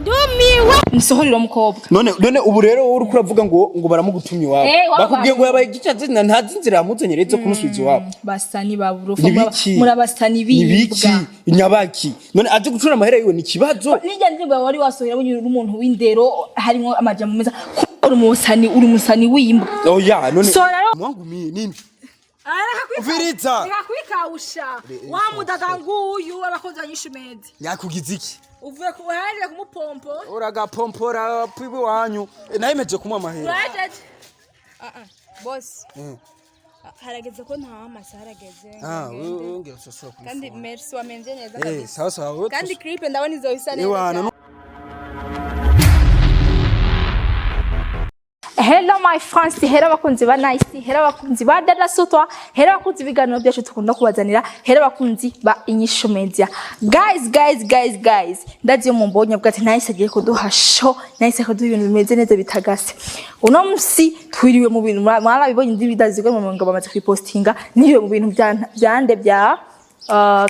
ndumiwe nsohorira umukobwa none ubu rero uri kuravuga ngo baramugutumye wabo bakubwiye ngo yabaye gicaze ntazi inzira yamuzanyereze kumusubiza wabo basani baburufa murabasani bibwa nyabaki none aje gucura amahera yiwe ni kibazo nijya ndimba wari wasohera bunyura umuntu w'indero harimo amajambo meza uri umusani w'imbwa oya none mwangu mimi nini Uviriza Nikakwikausha wa mudada nguyu abakoze anyishumezi Yakugize iki Uvuye kuharira kumupompo Uragapompora pibi wanyu nayimeje kumwa mahera Boss harageze ko nta amasa harageze ngero sosoko kandi merci wamenje neza kabisa sawa kandi clip ndabona izo bisa neza Hello my friends, hera bakunzi ba nice, hera bakunzi ba DADA SUTWA, hera bakunzi biganiro byacu tukunda kubazanira, hera bakunzi ba INYISHU media. Guys, ndagiye mu mbonye bwati nice agiye kuduha show, nice kuduha ibintu bimeze neza bitagase. Uno musi twiriwe mu bintu mwarabibonye ndi bidazigwe mu ngo bamaze kwipostinga, niwe mu bintu byande bya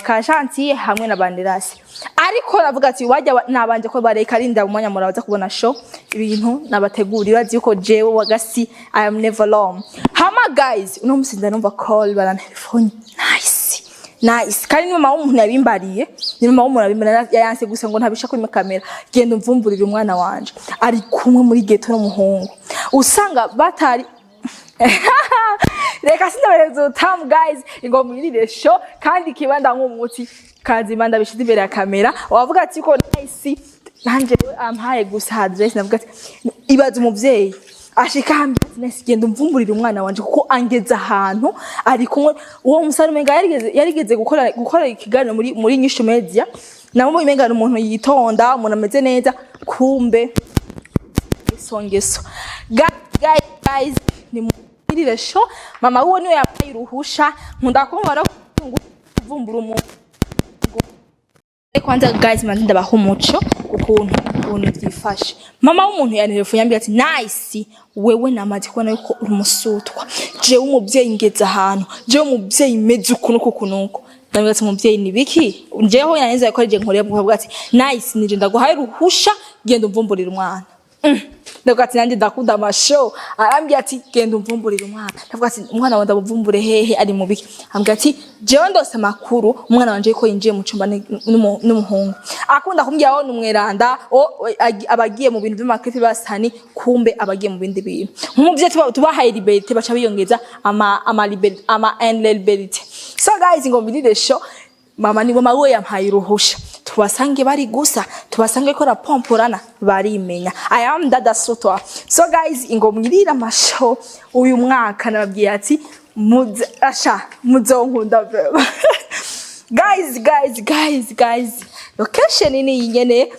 kashanti hamwe na banderasi. Ariko navuga ati wajya nabanje ko bareka rinda umwanya murabaza kubona show ibintu nabategurira yuko jewe wagasi I am never alone. Hama guys uno musinda numva call bana telefone nice kandi nyuma umuntu yabimbariye nyuma umuntu abimbara yanse gusa ngo ntabisha kuri kamera genda umvumburira umwana wanje ari kumwe muri geto n'umuhungu usanga batari Reka sindaberezo tam guys ngo mwirire show kandi kibanda nk'umuti kazi manda bishyize imbere ya kamera wavuga ati ko nice nanje ampaye gusa address navuga ati ibaza umuvyeyi ashika hambi nice genda umvumburira umwana wanje kuko angeza ahantu ari kumwe uwo musarumenga yarigeze gukora ikiganiro muri INYISHU media nabo imenga umuntu yitonda umuntu ameze neza kumbe isongeso guys ni mwirire show mama uwo niwe yapaye uruhusha nkunda kumva kuvumbura umuntu kwanza guys manzinda baho umuco ukuntu byifashe mama w'umuntu yanelefo yambye ati nice wewe namaze kubona yuko uri musutwa je umuvyeyi ngeza ahantu je umuvyeyi meze ukunuko ndabwira ati umuvyeyi ni biki njeho yaneze yakoreje nkoreye bwo ati nice nije ndaguhaye ruhusha genda umvumburira umwana ndavuga ati nanje ndakunda amashow arambye ati genda umvumburira umwana ndavuga ati umwana wanda buvumbure hehe ari mu biki ambye ati jewe ndose makuru umwana wanje ko yinjiye mu cumba n'umuhungu akunda kumbya aho numweranda abagiye mu bintu by'amakripe basani kumbe abagiye mu bindi bintu nk'umuvye tubahaye liberté baca biyongeza ama liberté so guys ngo mbirire show mama nibo mawe yampaye uruhusha tubasange bari gusa tubasange ko rapomporana barimenya I am DADA SUTWA so guys ingo mwirira amashow uyu mwaka nababwiye ati muzonkunda beba guys location ni nyene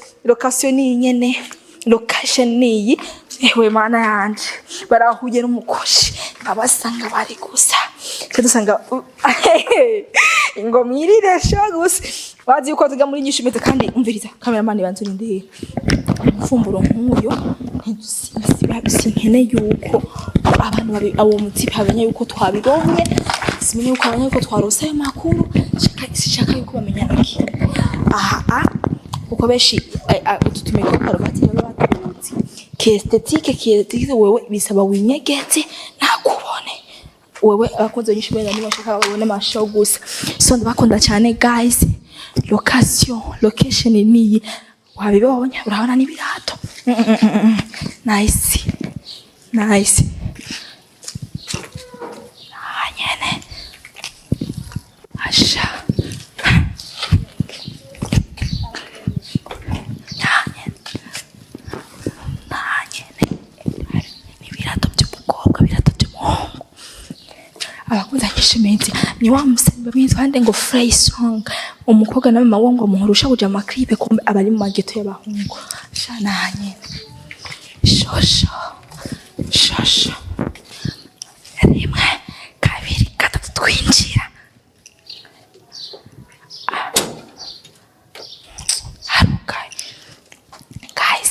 location ni ewe mana yanje barahuye n'umukoshi abasanga bari gusa dusanga ingo mwirire show gusa bazi yuko tuga muri INYISHU media kandi umviriza cameraman banzuri ndi mfumburo nk'uyo ntidusinkene yuko abantu babi abo mutipe abanya yuko twabigomwe simenye yuko abanya yuko twarose ayo makuru shaka yuko bamenya iki uko beshi ututumeko karabati y'abatutsi kiesthetique wewe bisaba winyegete nakubone wewe abakoze INYISHU media niba shaka babone amashow gusa so ndabakunda cyane guys location ni wabibonye urabona ni birato nice anyene asha ni birato by'umukobwa birato by'umuhungu abakunze INYISHU media ni wa musembe mwiza hande ngo Frey song umukobwa na mama wangu muhurusha kuja makripe kumbe abari mu mageto y'abahungu shananye shosho rimwe kabiri gatatu twinjira guys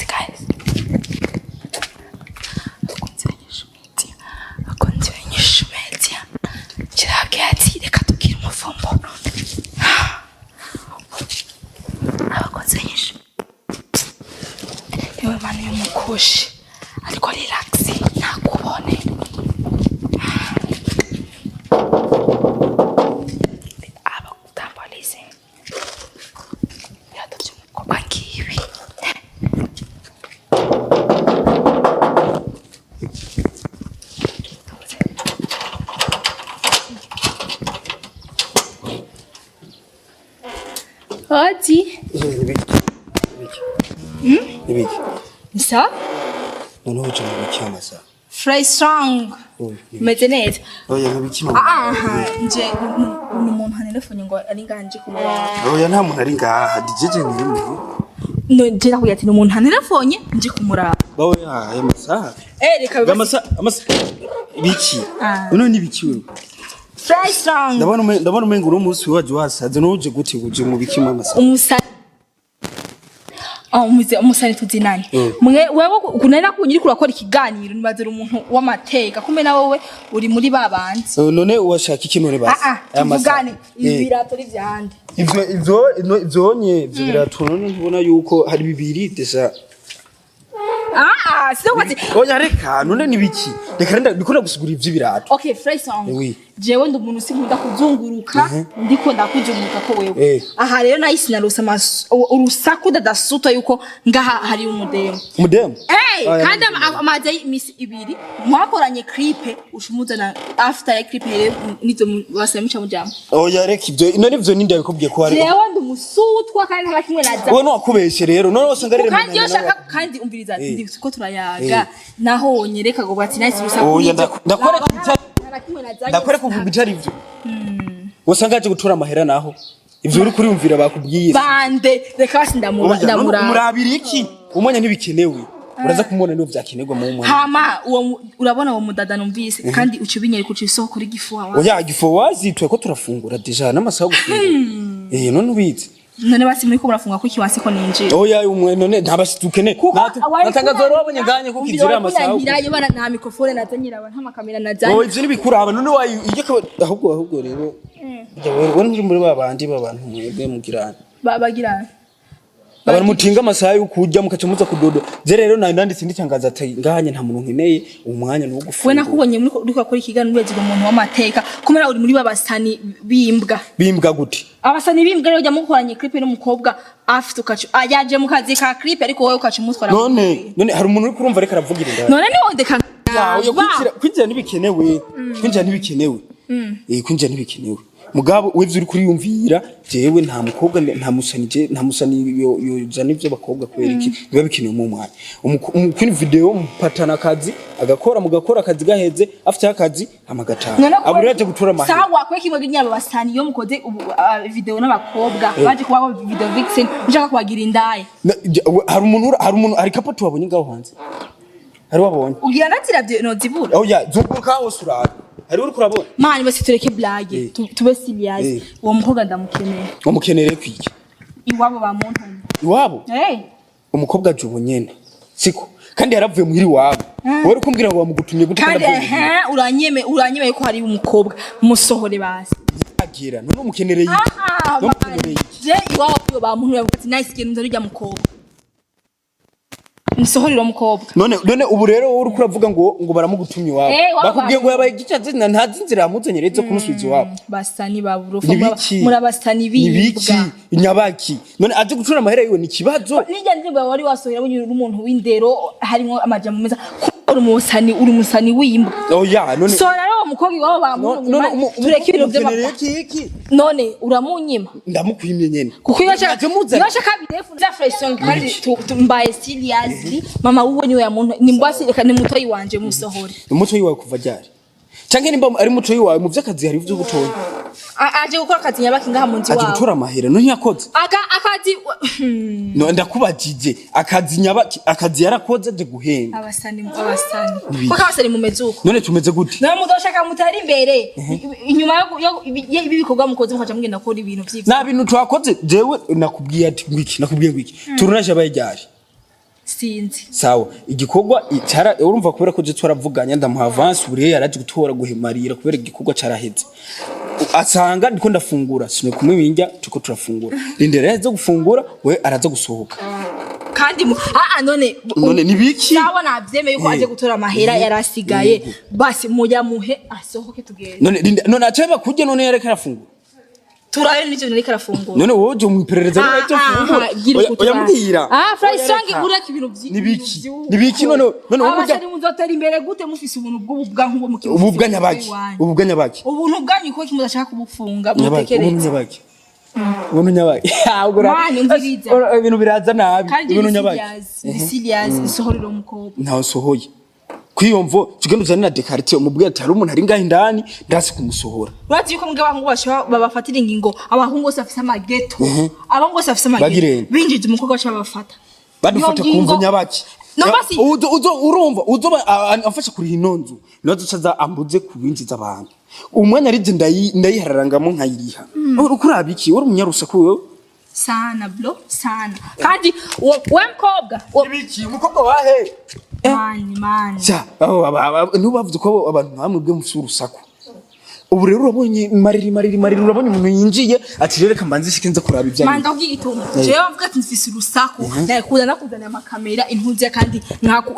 akunze INYISHU media kirabwiye ati reka tubwire umuvumbo abakoze INYISHU Ewe manu y'umukoshi ariko relax nakubone aba kutambalize yatavye umukobwa ngibi Ati Ibiki. Nsa? Noneho uca mu biki amasa. Fry strong. Meze neza. Oya mu biki mama. Aha, nje umuntu hanelefone ngo ari nganje kumubona. Oya nta muntu ari ngaha, dijeje ni mu. No nje nakubwiye ati umuntu hanelefone nje kumuraba. Oya aya masaha. Reka amasa biki. Uno ni biki wewe. Fry strong. Ndabona umengo uri umunsi waje wasaze no uje gute uje mu biki mama sa. Umusani tuzinanye. Mwe wewe kunena kunyiri kurakora ikiganiro nibazira umuntu w'amateka kumbe na wowe uri muri babandi. None washaka iki none basi? Tuvugane ibirato rivyande. Ivyonye ivyo birato none ntubona yuko hari bibiri desa. Sio kwati. Oya reka none ni biki? Reka ndikunda gusigura ivyo birato. Okay, Fry song. Jewe ndi umuntu sinkunda kuzunguruka ndiko ndakujumuka ko wewe. Aha rero nahisi narusa urusaku DADA SUTWA yuko ngaha hari umudemo. Umudemo? Kandi amaje imisi ibiri mwakoranye clip ushumuzana after ya clip rero nizo wasemuca mujama. Oya reka ivyo none ivyo ninde yabikubwiye ko hari. Jewe ndi umusutwa kandi nta kimwe naza. Wowe no wakubeshe rero none wasanga rero. Kandi yoshaka kandi umviriza ndi ko turayaga naho nyereka ngo bati nahisi urusaku. Oya ndakora kuvuga icari ivyo. Wasanga aje gutora amahera naho. Ivyo uri kuriyumvira bakubwiye. Bande reka basi ndamura. Murabira iki? Umanya ntibikenewe. Uraza kumubona niyo vyakenerwa mu mwana. Hama urabona uwo mudada numvise kandi ucibinyere kuca isoko kuri gifuwa wawe. Oya gifuwa wazitwe ko turafungura deja n'amasaha gufungura. None ubizi. None basi muri ko murafunga ko kiwase ko ninjira. Oya umwe none ntabasi tukene. Natangazo robonye nganye ko kizira amasaha. Ngirayo bana nta mikrofone nazanyira abantu nta makamera nazanye. Oya ivyo nibikuraba none wayi ije ko ahubwo rero. Wewe nturi muri babandi babantu mwebwe mugirana. Babagirana. Abantu mutinga amasaha yo kujya mukacamuza kudodo. Je rero nanditse ndicangaza ati ngahanye nta muntu nkeneye umwanya no gufunga. We nakubonye muri uriko akora ikiganiro weze umuntu w'amateka kumera uri muri babasani bimbwa. Bimbwa gute? Abasani bimbwa rero jya mukoranye clip n'umukobwa afite ukacu yaje mu kazi ka clip ariko wowe ukacu mutwara. None hari umuntu uri kurumva reka aravugira inda. None ni wonde kan. Kwinjira nibikenewe. Kwinjira nibikenewe. Kwinjira nibikenewe. Mugabo wevye uri kuriyumvira jewe nta mukobwa nta musani yoza nivyo bakobwa kwereki biba bikenewe mu mwana. Queen Video mupatana akazi agakora mugakora akazi gaheze afite akazi amagatana. Aburaje gutora amahera. Sawa kweki mwe nyaba basani yo mukoze video n'abakobwa baje kuba video vixen nshaka kubagira indaye. Hari umuntu ari kapoto wabonye ngaho hanze. Hari wabonye. Ugira natira no zibura. Oya zunguruka hose urara. Hari uri kurabona? Mani basi tureke blage tube serious. Uwo mukobwa ndamukeneye. Umukenere kwiki? Iwabo ba muntu. Iwabo? Umukobwa aje ubunyene. Siko. Kandi yaravuye muhiri wabo. Wari kumbwira ngo bamugutumye gute kandi uranyeme yuko hari umukobwa musohore basi. Agira none umukenere yiki? Je iwabo ba muntu yavuga ati nice kintu nzarujya mukobwa. Musohorero mukobwa. None ubu rero uri kuravuga ngo baramugutumye wabo. Bakubwiye ngo yabaye gicaze ntazinzira yamuzenyereze kumusubiza wabo. Basani baburofa murabasani bimbwa. Inyabaki. None aje gucura amahera yiwe ni kibazo. Nijya ndibwa wari wasohera bunyura umuntu w'indero harimo amajambo meza. Uri umusani wimbwa. Oya none. So rero umukobwa wabo bamuntu tureke ibintu by'amapfa. None uramunyima. Ndamukwimye nyene. Kuko yashaka bidefu za fresh song kandi mbaye serious. Mama uwe niwe ya muntu nimbasi reka ni mutoyi wanje musohore. Umutoyi wawe kuva ryari? Canke nimba ari mutoyi wawe mu vy'akazi hari ivyo gutoya. Aje gukora akazi nyabaki ngaha munzi wawe. Aje gutora amahera no ntiyakoze. Akazi no ndakubajije akazi nyabaki akazi yarakoze aje guhemba. Abasani. Ko kabasani mumezuko. None tumeze gute? Na mudoshaka mutari imbere. Inyuma yo ibikorwa mukoze mukaca mugenda gukora ibintu vy'ivyo. Na bintu twakoze jewe nakubwiye ati ngwiki. Turunaje abayigaje. Sinzi. Sawa igikorwa icara urumva kubera ko je twaravuganya ndamuha avance buriye yaraje gutora guhemarira kubera igikorwa caraheze. Asanga ndiko ndafungura sine kumwe binjya tuko turafungura. Rindera yaje gufungura we araza gusohoka. kandi none nibiki sawa navyemeye ko aje gutora amahera yarasigaye basi muyamuhe asohoke tugende none acaba kujye none yareka arafungura turayo n'icyo nari karafungura none woje mu iperereza n'icyo fungura oyambwira fry song ureka ibintu nibiki none abashari muzotera imbere gute mufise ubuntu bw'ububwa nk'ubo mu kibuga ububwa nyabaki ubuntu bwanyu ko kimudashaka kubufunga mutekereze ubuntu nyabaki ibintu biraza nabi ibintu nyabaki serious isohorero umukobwa ntawe sohoye kwiyomvo tugenda uzana na dekarite umubwiye ati hari umuntu ari ngaho indani ndasi kumusohora bazi yuko mbwa abahungu bashaka babafatira ingingo abahungu bose afise amageto abahungu bose afise amageto binjije umukobwa bashaka babafata badufata kumva nyabaki urumva uzoba afasha kuri hinonzu nazo caza ambuze kubinjiza abantu umwanya arize ndayihararangamo nkayiriha ukurabiki uri umunyarusaku wewe sana bro sana kandi we mkobwa ibiki umukobwa wahe mani ja nubavuze ko abantu bamwe bwe mu urusaku ubu rero urabonye mariri urabonye umuntu yinjiye ati reka mbanze shikenza kuraba ibya manda ubwigituma jewe bavuga ati mfise urusaku nakuzana amakamera intuze kandi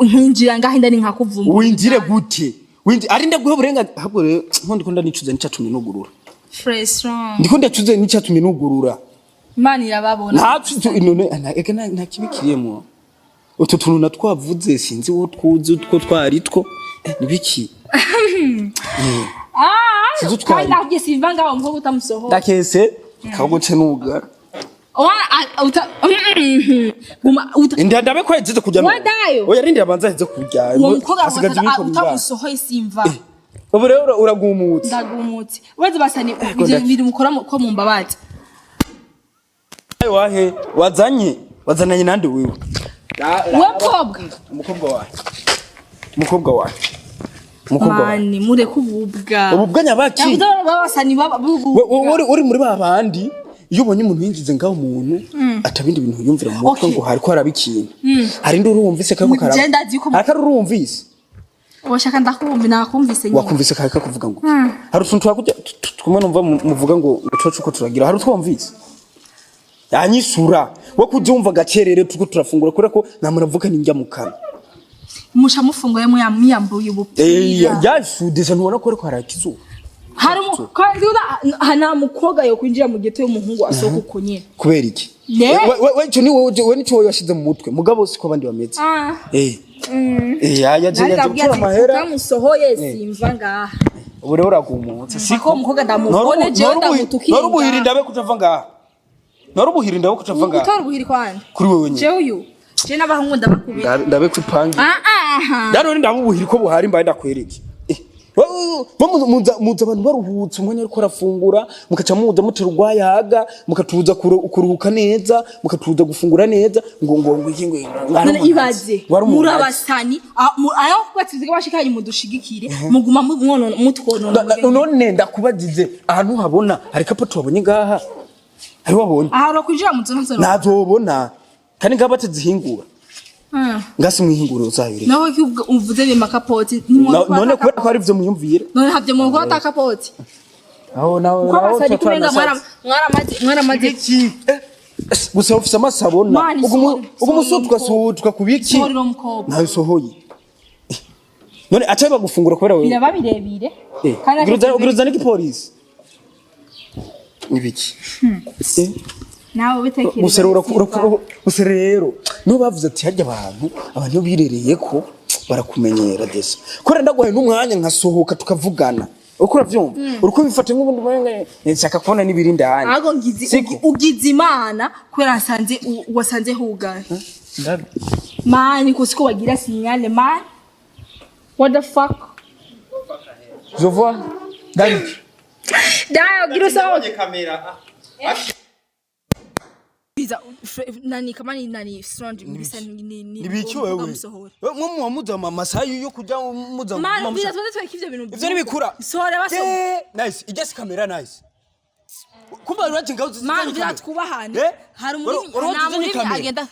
nkinjira ngaho indani nkakuvumba winjire gute ari ndaguhe burenga ahubwo rero ndiko ndanicuza n'icyatumye nugurura fresh strong ndiko ndacuze n'icyatumye nugurura mani irababona nta kibikiriyemo utu tuntu natwavuze sinzi wo twuzi utwo twari two nibiki kandi nagiye siva ngaho mvuga utamusohora ndakese kaguce nuga ndabe ko yagize kujya oya rindi yabanza yagize kujya asigaje ibiko utamusohoye simva ubu rero uragumutse ndagumutse baze basani biri mukora ko mu mbabazi wahe wazananye nande wewe umukobwa wawe mani mure kububwa nyabaki babasani uri muri babandi iyo ubonye umuntu yinjize ngaho umuntu atabindi bintu yumvira mu mutwe ngo hariko harabikintu hari ndi urumvise kako urumvise washaka ndakumva nakumvise nyine wakumvise kako kuvuga ngo hari utuntu twakujya twumwe numva muvuga ngo coco ko turagira hari utwumvise yanyisura wo kujumva gacerere tuko turafungura kure ko namuravuga ninjya mukana musha mufungoye muyambuye ubupfu yasudeza ntubona ko ariko harakizuba harimo kandi hana mukobwa yo kwinjira mu geto y'umuhungu asohoka uko nyene kubera iki we cyo ni wowe nico yashize mu mutwe mugabo siko bandi bameze yaje gutora amahera tamusohoye simva ngaha ubu rero uragumutse siko mukobwa ndamubone je ndamutukira norubuhira ndabe kutava ngaha norubuhira ndabe kutava ngaha utorubuhira kwande kuri wewe nyine je uyu je n'abahungu ndabakubira ndabe kwipangi ndano ndamubuhira ko buhari mbaye ndakwereke muza abantu baruhutse umwanya ariko arafungura mukaca muza mutera urwayaga mukatuza kuruhuka neza mukatuza gufungura neza ngo ibaze murabasani ayo kubatizwa bashikanye mudushigikire muguma mutwonona none ndakubagize ahantu habona hari kapo tubonye ngaha ari wabonye aha kwinjira mu nzo nazobona kandi ngabate zihingura ngasi mwihinguro uzabire naho uvuze bima kapoti none ko ari byo muyumvira none havye mu ko takapoti aho naho kwabasari kumenga mwaramaze gusa ufise amasabona ugumusutwa kubiki nayo sohoye none acha bagufungura kubera wewe biraba birebire kandi ugiruza n'igipolisi nibiki nawe bitekereza userero no bavuze ati hajya abantu birereye ko barakumenyera dese kore ndagwaye n'umwanya nkasohoka tukavugana uko uravyumva uruko bifate nk'ubundi mwenye nshaka kubona nibirindanye ago ugize imana kwera wasanze hugana mani kusiko wagira signale man what the fuck je vois David giro sawa kamera nani kama nani strong bisa ni biki wewe mwe muamuza masayi yo kujya muza mama biza twende twekivyo bintu ivyo nibikura sore baso nice ijasi kamera nice kumba uraje ngaho mama biza twubahane hari muri agenda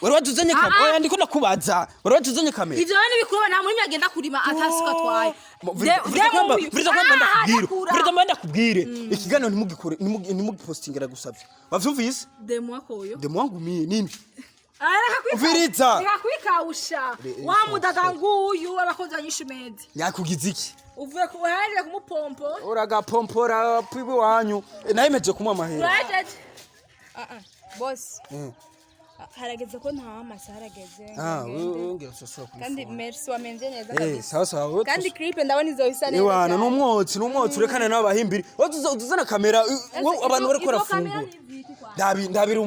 waratuzanye kamera oya ndiko nakubaza waratuzanye kamera ivyo nibikura na muri agenda kurima atasuka twaye Vrida mwenda kubwire ikigano ntimugikore ntimugipostingira gusavye wavyumvise demo wakoyo demo wangu mie nini Uviriza. Nikakwikausha. Wa mudaga nguyu abakozi anyishu mezi. Yakugize iki? Uvuye kuharira kumupompo. Uragapompora pibi wanyu. Nayimeje kumwa amahera. Urajeje. Boss. Harageze ko nta amasaha harageze. Ngera soswa kumufuna. Kandi merci wamenje neza kabisa. Sawa. Kandi clip ndabona izobisa neza. Iwana numwotsi urekane n'abahimbiri. Uzana kamera abantu bari kora fungura. Ndabiri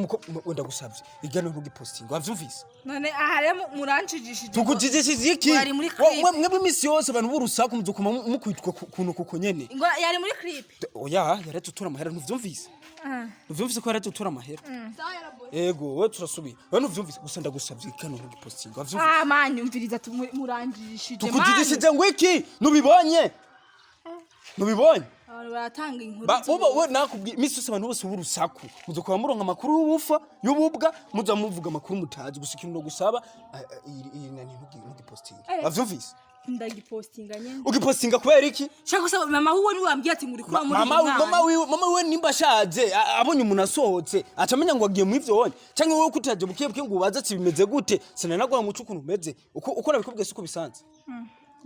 wenda gusabye. Igano ntugiposting. Wavyumvise? None ahare murancijishije. Tukujijishije iki? Mwebwe imisi yose abantu b'urusaku muzukuma mukwitwa kuno kuko nyene. Ngo yari muri clip. Oya, yaratutura amahera ntuvyumvise. Uvyumvise ko yaratutura amahera. Ego, we turasubiye. We ntuvyumvise gusa ndagusabye igano ntugiposting. Wavyumvise? Mani umviriza muranjishije. Tukujijishije ngo iki? Nubibonye? Nubibonye? Abantu baratanga inkuru. We nakubwiye imisi yose abantu bose b'urusaku muzokwa muronka amakuru y'ubufa y'ububwa muza muvuga amakuru mutazi gusikira no gusaba iyi nani ntugiposting. Wavyumvise? Ndagipostinga nyene. Ugipostinga kubera iki? Shaka saba mama huwe ni wambwiye ati muri kura muri mwana. Mama we nimba shaje abonye umuntu asohotse acamenya ngo agiye mu ivyo wonye canke wowe kutaje bukiye ngo ubaza ati bimeze gute sinanagwa mu cukuntu umeze uko nabikubwiye siko bisanze.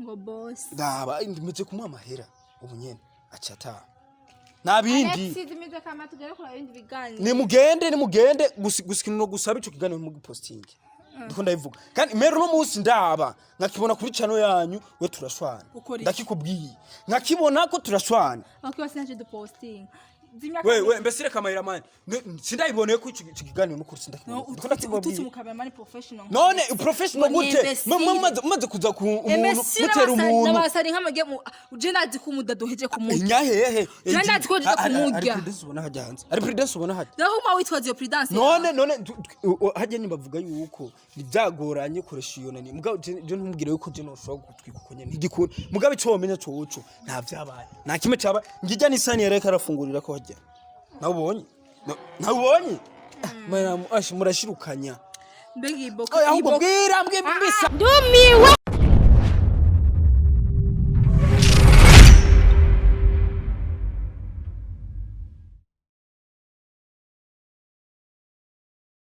Ngo boss. Ndaba ndimeze kumwa amahera ubu nyene acata. Nabindi. Sizimize kama tugere kura ibindi biganiro. Nimugende gusikira no gusaba ico kiganiro mu posting. Ndiko ndayivuga kandi mero no munsi ndaba nkakibona kuri channel yanyu we turashwana ndakikubwiye nkakibona ko turashwana wakibasenje du posting we mbesire kamera man sindayiboneye ko ico kiganiro no kuri sindakibona ndiko ndakubwiye mu kamera man professional none professional gute maze kuza ku umuntu mutera umuntu nabasari nkamage uje ndazi ko umudadoheje kumurya nyahehe je ndazi ko je kumurya ari prudence ubona haje naho ma witwaze yo prudence none haje nibavuga yuko nibyagoranye koresha iyo nani mugabo je ntumubwire yuko je no shobora gutwika uko nyene ntigikunda mugabo ico womenya coco nta vyabaye nta kimwe cyaba ngijya nisani yareka arafungurira ko hajya nabonye murashirukanya mbegi iboko ahubwo bwira mbisa ndumiwe